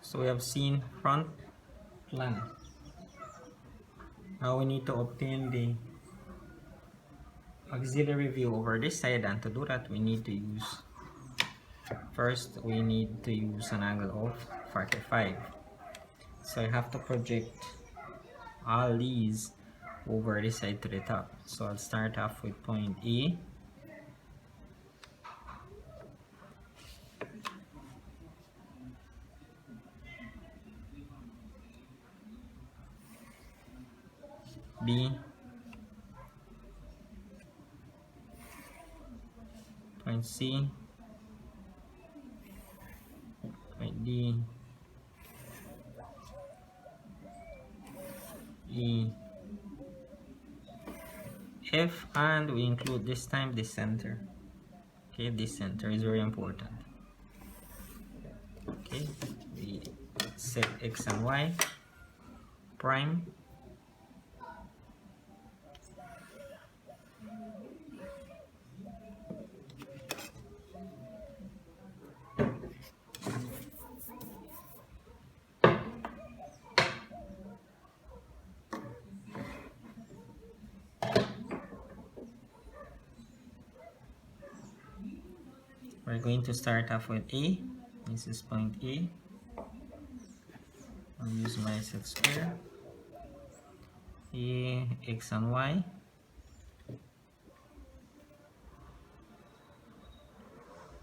So we have seen front plan. Now we need to obtain the auxiliary view over this side, and to do that we need to use, first we need to use an angle of 45. So I have to project all these over this side to the top. So I'll start off with point A. B, point C, point D, E, F, and we include this time the center. Okay, this center is very important. Okay, we set X and Y prime. We're going to start off with A. This is point A. I'll use my set square. A, X and Y.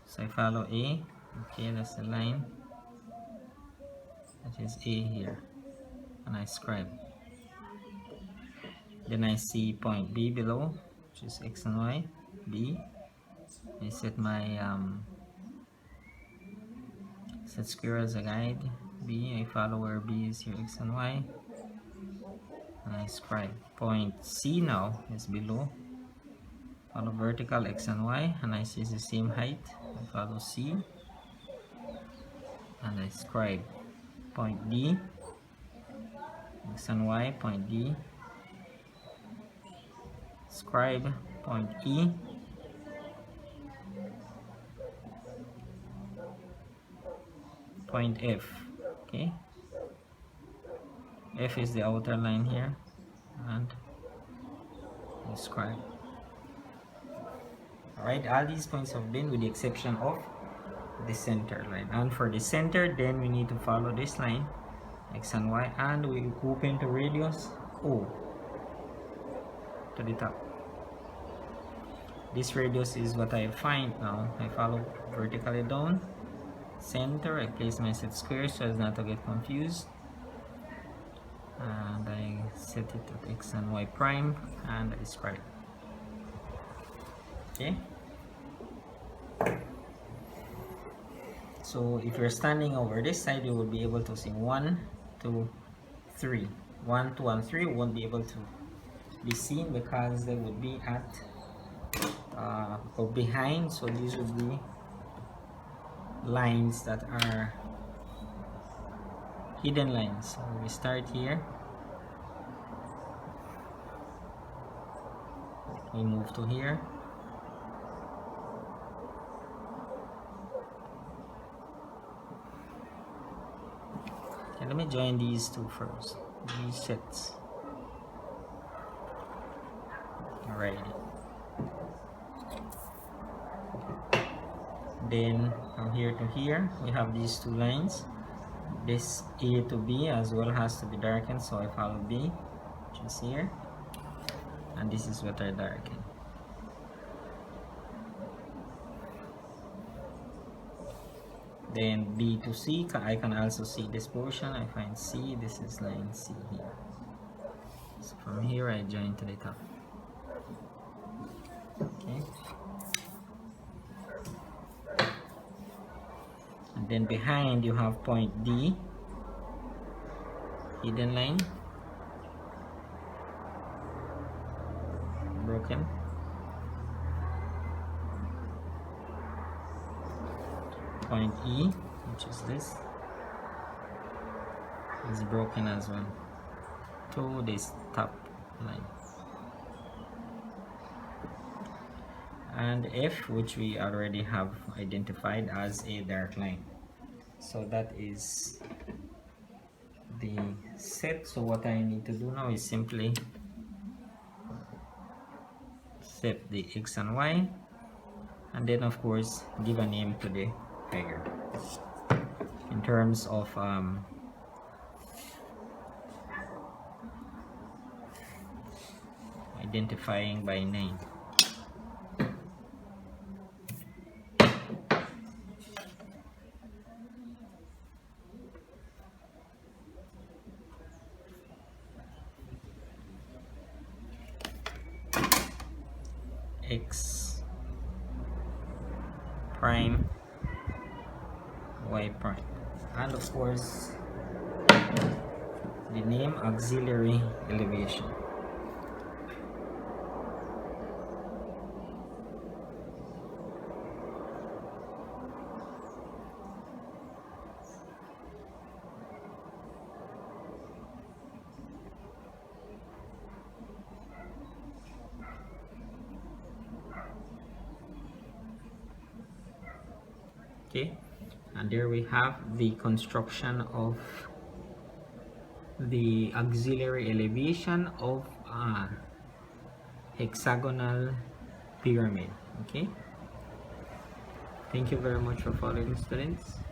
So I follow A. Okay, that's the line. That is A here. And I scribe. Then I see point B below, which is X and Y. B. I set my set square as a guide. B, I follow where B is here, X and Y, and I scribe. Point C now is below. Follow vertical X and Y, and I see it's the same height. I follow C, and I scribe. Point D, X and Y, point D, scribe. Point E, point F. Okay, F is the outer line here, and scribe. Alright, all these points have been, with the exception of the center line. And for the center, then we need to follow this line, X and Y, and we open to radius O to the top. This radius is what I find now. I follow vertically down. Center, I place my set square so as not to get confused, and I set it at X and Y prime, and I scribe. Okay, so if you're standing over this side, you will be able to see 1, 2, 3. 1, 2, and 3 won't be able to be seen because they would be at or behind, so these would be lines that are hidden lines. So we start here, we move to here, okay, let me join these two first, these sets. Alright, then from here to here we have these two lines. This A to B as well has to be darkened, so I follow B, which is here, and this is what I darken. Then B to C, I can also see this portion. I find C, this is line C here. So from here I join to the top. Okay. And then behind you have point D, hidden line, broken. Point E, which is this, is broken as well to this top line. And F, which we already have identified as a dark line. So that is the set. So what I need to do now is simply set the X and Y, and then of course give a name to the figure in terms of identifying by name. X prime, Y prime, and of course the name auxiliary elevation. Okay, and there we have the construction of the auxiliary elevation of a hexagonal pyramid. Okay, thank you very much for following, students.